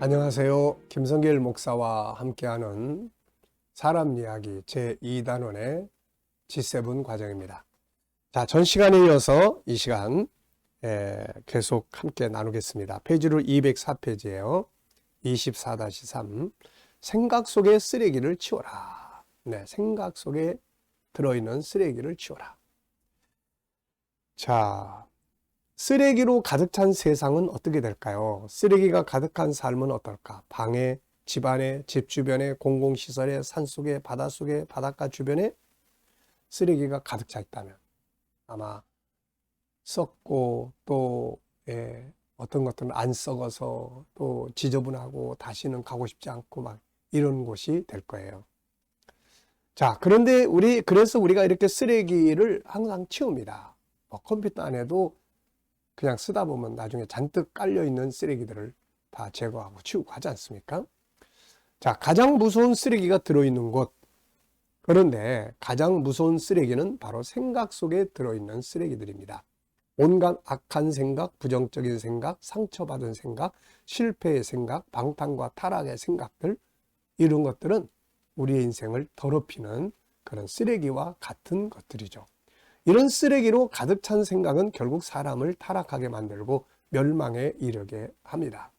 안녕하세요. 김성길 목사와 함께하는 사람 이야기 제2단원의 G7 과정입니다. 자, 전 시간에 이어서 이 시간 계속 함께 나누겠습니다. 페이지로 204페이지예요. 24-3 생각 속의 쓰레기를 치워라. 네, 생각 속에 들어있는 쓰레기를 치워라. 자, 쓰레기로 가득 찬 세상은 어떻게 될까요? 쓰레기가 가득한 삶은 어떨까? 방에, 집안에, 집 주변에, 공공시설에, 산속에, 바닷속에, 바닷가 주변에 쓰레기가 가득 차 있다면 아마 썩고 또 어떤 것들은 안 썩어서 또 지저분하고 다시는 가고 싶지 않고 막 이런 곳이 될 거예요. 자, 그런데 그래서 우리가 이렇게 쓰레기를 항상 치웁니다. 컴퓨터 안에도 그냥 쓰다 보면 나중에 잔뜩 깔려있는 쓰레기들을 다 제거하고 치우고 하지 않습니까? 자, 가장 무서운 쓰레기가 들어있는 곳. 그런데 가장 무서운 쓰레기는 바로 생각 속에 들어있는 쓰레기들입니다. 온갖 악한 생각, 부정적인 생각, 상처받은 생각, 실패의 생각, 방탕과 타락의 생각들, 이런 것들은 우리의 인생을 더럽히는 그런 쓰레기와 같은 것들이죠. 이런 쓰레기로 가득 찬 생각은 결국 사람을 타락하게 만들고 멸망에 이르게 합니다.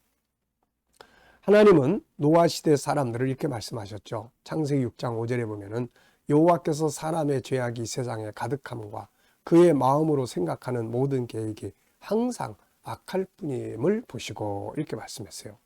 하나님은 노아 시대 사람들을 이렇게 말씀하셨죠. 창세기 6장 5절에 보면은 여호와께서 사람의 죄악이 세상에 가득함과 그의 마음으로 생각하는 모든 계획이 항상 악할 뿐임을 보시고 이렇게 말씀했어요.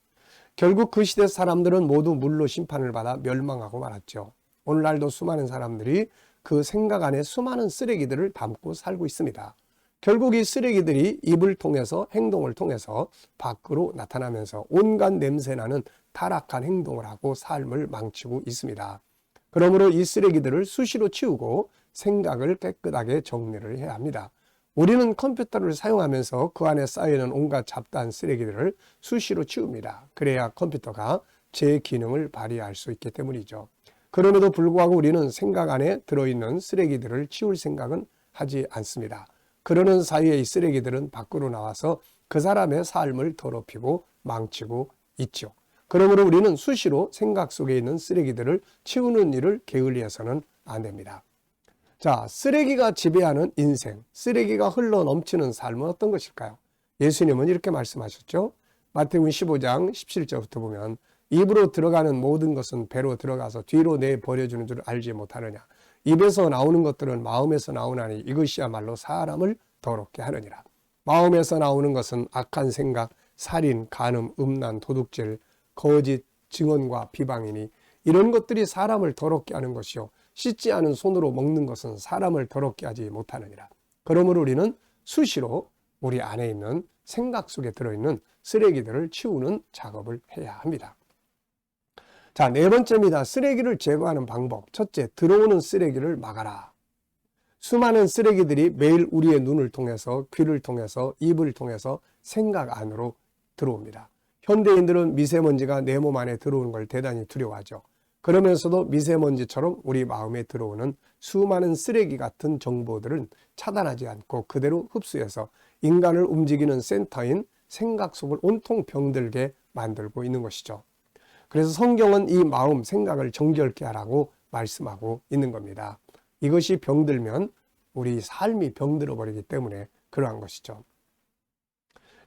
결국 그 시대 사람들은 모두 물로 심판을 받아 멸망하고 말았죠. 오늘날도 수많은 사람들이 그 생각 안에 수많은 쓰레기들을 담고 살고 있습니다. 결국 이 쓰레기들이 입을 통해서 행동을 통해서 밖으로 나타나면서 온갖 냄새나는 타락한 행동을 하고 삶을 망치고 있습니다. 그러므로 이 쓰레기들을 수시로 치우고 생각을 깨끗하게 정리를 해야 합니다. 우리는 컴퓨터를 사용하면서 그 안에 쌓여있는 온갖 잡다한 쓰레기들을 수시로 치웁니다. 그래야 컴퓨터가 제 기능을 발휘할 수 있기 때문이죠. 그럼에도 불구하고 우리는 생각 안에 들어있는 쓰레기들을 치울 생각은 하지 않습니다. 그러는 사이에 이 쓰레기들은 밖으로 나와서 그 사람의 삶을 더럽히고 망치고 있죠. 그러므로 우리는 수시로 생각 속에 있는 쓰레기들을 치우는 일을 게을리해서는 안 됩니다. 자, 쓰레기가 지배하는 인생, 쓰레기가 흘러 넘치는 삶은 어떤 것일까요? 예수님은 이렇게 말씀하셨죠. 마태복음 15장 17절부터 보면 입으로 들어가는 모든 것은 배로 들어가서 뒤로 내버려주는 줄 알지 못하느냐. 입에서 나오는 것들은 마음에서 나오나니 이것이야말로 사람을 더럽게 하느니라. 마음에서 나오는 것은 악한 생각, 살인, 간음, 음란, 도둑질, 거짓, 증언과 비방이니 이런 것들이 사람을 더럽게 하는 것이요. 씻지 않은 손으로 먹는 것은 사람을 더럽게 하지 못하느니라. 그러므로 우리는 수시로 우리 안에 있는 생각 속에 들어있는 쓰레기들을 치우는 작업을 해야 합니다. 자, 네 번째입니다. 쓰레기를 제거하는 방법. 첫째, 들어오는 쓰레기를 막아라. 수많은 쓰레기들이 매일 우리의 눈을 통해서, 귀를 통해서, 입을 통해서 생각 안으로 들어옵니다. 현대인들은 미세먼지가 내 몸 안에 들어오는 걸 대단히 두려워하죠. 그러면서도 미세먼지처럼 우리 마음에 들어오는 수많은 쓰레기 같은 정보들은 차단하지 않고 그대로 흡수해서 인간을 움직이는 센터인 생각 속을 온통 병들게 만들고 있는 것이죠. 그래서 성경은 이 마음, 생각을 정결케 하라고 말씀하고 있는 겁니다. 이것이 병들면 우리 삶이 병들어 버리기 때문에 그러한 것이죠.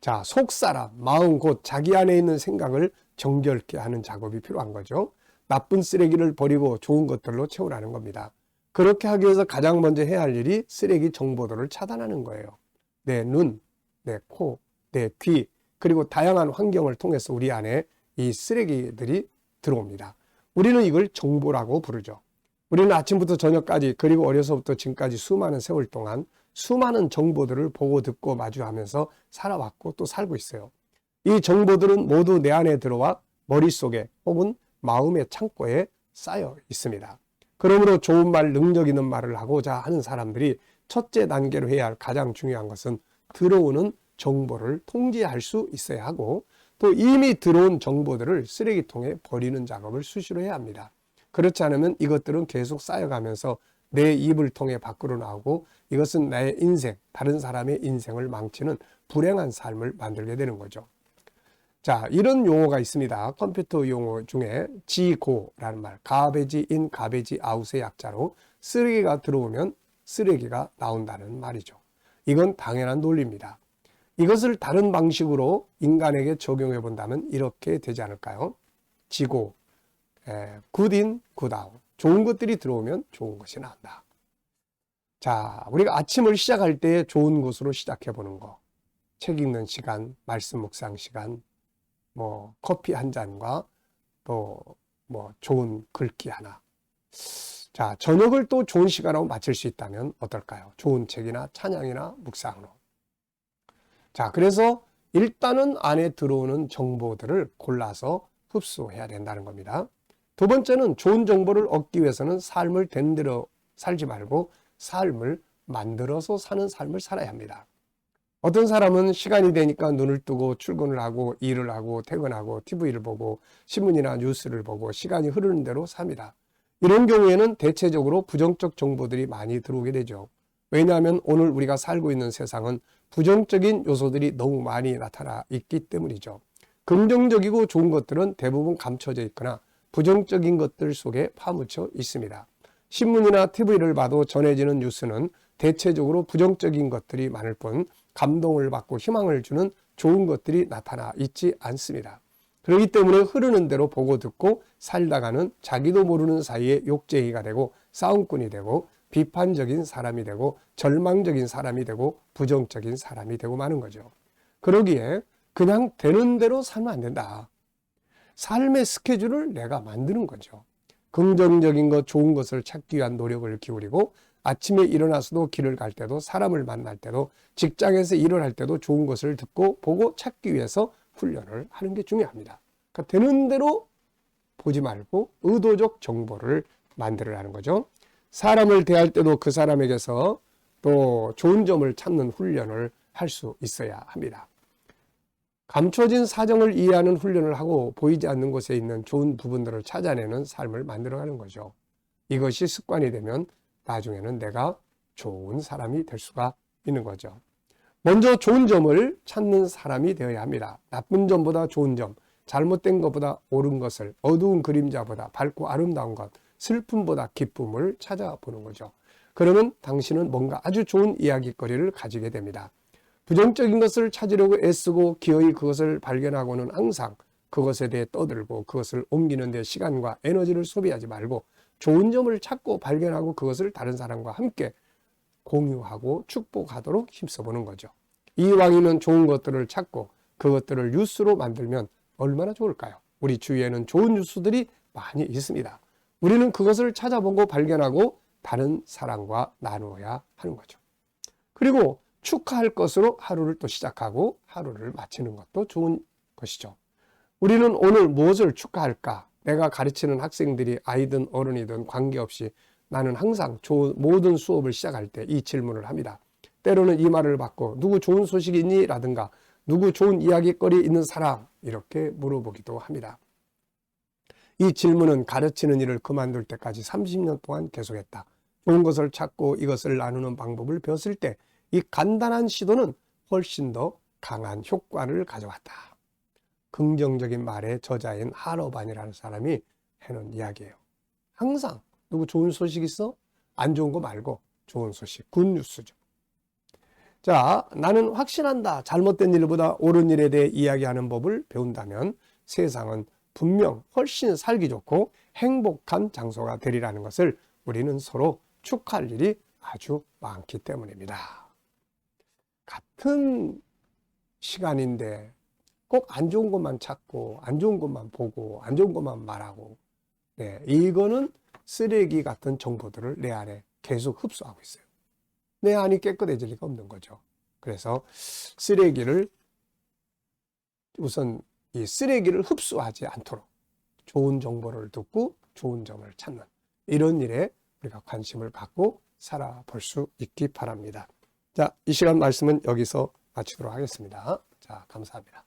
자, 속사람, 마음 곧 자기 안에 있는 생각을 정결케 하는 작업이 필요한 거죠. 나쁜 쓰레기를 버리고 좋은 것들로 채우라는 겁니다. 그렇게 하기 위해서 가장 먼저 해야 할 일이 쓰레기 정보들을 차단하는 거예요. 내 눈, 내 코, 내 귀, 그리고 다양한 환경을 통해서 우리 안에 이 쓰레기들이 들어옵니다. 우리는 이걸 정보라고 부르죠. 우리는 아침부터 저녁까지 그리고 어려서부터 지금까지 수많은 세월 동안 수많은 정보들을 보고 듣고 마주하면서 살아왔고 또 살고 있어요. 이 정보들은 모두 내 안에 들어와 머릿속에 혹은 마음의 창고에 쌓여 있습니다. 그러므로 좋은 말, 능력 있는 말을 하고자 하는 사람들이 첫째 단계로 해야 할 가장 중요한 것은 들어오는 정보를 통제할 수 있어야 하고 또 이미 들어온 정보들을 쓰레기통에 버리는 작업을 수시로 해야 합니다. 그렇지 않으면 이것들은 계속 쌓여가면서 내 입을 통해 밖으로 나오고 이것은 나의 인생, 다른 사람의 인생을 망치는 불행한 삶을 만들게 되는 거죠. 자, 이런 용어가 있습니다. 컴퓨터 용어 중에 지고라는 말, 가베지 인, 가베지 아웃의 약자로 쓰레기가 들어오면 쓰레기가 나온다는 말이죠. 이건 당연한 논리입니다. 이것을 다른 방식으로 인간에게 적용해 본다면 이렇게 되지 않을까요? 지고, 굿인, 굿아웃. 좋은 것들이 들어오면 좋은 것이 나온다. 자, 우리가 아침을 시작할 때 좋은 것으로 시작해 보는 거. 책 읽는 시간, 말씀 묵상 시간, 커피 한 잔과 또 좋은 글귀 하나. 자, 저녁을 또 좋은 시간으로 마칠 수 있다면 어떨까요? 좋은 책이나 찬양이나 묵상으로. 자, 그래서 일단은 안에 들어오는 정보들을 골라서 흡수해야 된다는 겁니다. 두 번째는 좋은 정보를 얻기 위해서는 삶을 된 대로 살지 말고 삶을 만들어서 사는 삶을 살아야 합니다. 어떤 사람은 시간이 되니까 눈을 뜨고 출근을 하고 일을 하고 퇴근하고 TV를 보고 신문이나 뉴스를 보고 시간이 흐르는 대로 삽니다. 이런 경우에는 대체적으로 부정적 정보들이 많이 들어오게 되죠. 왜냐하면 오늘 우리가 살고 있는 세상은 부정적인 요소들이 너무 많이 나타나 있기 때문이죠. 긍정적이고 좋은 것들은 대부분 감춰져 있거나 부정적인 것들 속에 파묻혀 있습니다. 신문이나 TV를 봐도 전해지는 뉴스는 대체적으로 부정적인 것들이 많을 뿐 감동을 받고 희망을 주는 좋은 것들이 나타나 있지 않습니다. 그렇기 때문에 흐르는 대로 보고 듣고 살다가는 자기도 모르는 사이에 욕쟁이가 되고 싸움꾼이 되고 비판적인 사람이 되고 절망적인 사람이 되고 부정적인 사람이 되고 마는 거죠. 그러기에 그냥 되는 대로 살면 안 된다. 삶의 스케줄을 내가 만드는 거죠. 긍정적인 것, 좋은 것을 찾기 위한 노력을 기울이고 아침에 일어나서도 길을 갈 때도 사람을 만날 때도 직장에서 일을 할 때도 좋은 것을 듣고 보고 찾기 위해서 훈련을 하는 게 중요합니다. 그러니까 되는 대로 보지 말고 의도적 정보를 만들어라는 거죠. 사람을 대할 때도 그 사람에게서 또 좋은 점을 찾는 훈련을 할 수 있어야 합니다. 감춰진 사정을 이해하는 훈련을 하고 보이지 않는 곳에 있는 좋은 부분들을 찾아내는 삶을 만들어가는 거죠. 이것이 습관이 되면 나중에는 내가 좋은 사람이 될 수가 있는 거죠. 먼저 좋은 점을 찾는 사람이 되어야 합니다. 나쁜 점보다 좋은 점, 잘못된 것보다 옳은 것을, 어두운 그림자보다 밝고 아름다운 것, 슬픔보다 기쁨을 찾아보는 거죠. 그러면 당신은 뭔가 아주 좋은 이야기거리를 가지게 됩니다. 부정적인 것을 찾으려고 애쓰고 기어이 그것을 발견하고는 항상 그것에 대해 떠들고 그것을 옮기는 데 시간과 에너지를 소비하지 말고 좋은 점을 찾고 발견하고 그것을 다른 사람과 함께 공유하고 축복하도록 힘써보는 거죠. 이왕이면 좋은 것들을 찾고 그것들을 뉴스로 만들면 얼마나 좋을까요? 우리 주위에는 좋은 뉴스들이 많이 있습니다. 우리는 그것을 찾아보고 발견하고 다른 사람과 나누어야 하는 거죠. 그리고 축하할 것으로 하루를 또 시작하고 하루를 마치는 것도 좋은 것이죠. 우리는 오늘 무엇을 축하할까? 내가 가르치는 학생들이 아이든 어른이든 관계없이 나는 항상 모든 수업을 시작할 때 이 질문을 합니다. 때로는 이 말을 받고 누구 좋은 소식이 있니? 라든가 누구 좋은 이야기거리 있는 사람? 이렇게 물어보기도 합니다. 이 질문은 가르치는 일을 그만둘 때까지 30년 동안 계속했다. 좋은 것을 찾고 이것을 나누는 방법을 배웠을 때 이 간단한 시도는 훨씬 더 강한 효과를 가져왔다. 긍정적인 말의 저자인 하러반이라는 사람이 해놓은 이야기예요. 항상 누구 좋은 소식 있어? 안 좋은 거 말고 좋은 소식, 굿뉴스죠. 자, 나는 확신한다. 잘못된 일보다 옳은 일에 대해 이야기하는 법을 배운다면 세상은 분명 훨씬 살기 좋고 행복한 장소가 되리라는 것을 우리는 서로 축하할 일이 아주 많기 때문입니다. 같은 시간인데 꼭 안 좋은 것만 찾고 안 좋은 것만 보고 안 좋은 것만 말하고 이거는 쓰레기 같은 정보들을 내 안에 계속 흡수하고 있어요. 내 안이 깨끗해질 리가 없는 거죠. 그래서 우선 이 쓰레기를 흡수하지 않도록 좋은 정보를 듣고 좋은 점을 찾는 이런 일에 우리가 관심을 갖고 살아볼 수 있기 바랍니다. 자, 이 시간 말씀은 여기서 마치도록 하겠습니다. 자, 감사합니다.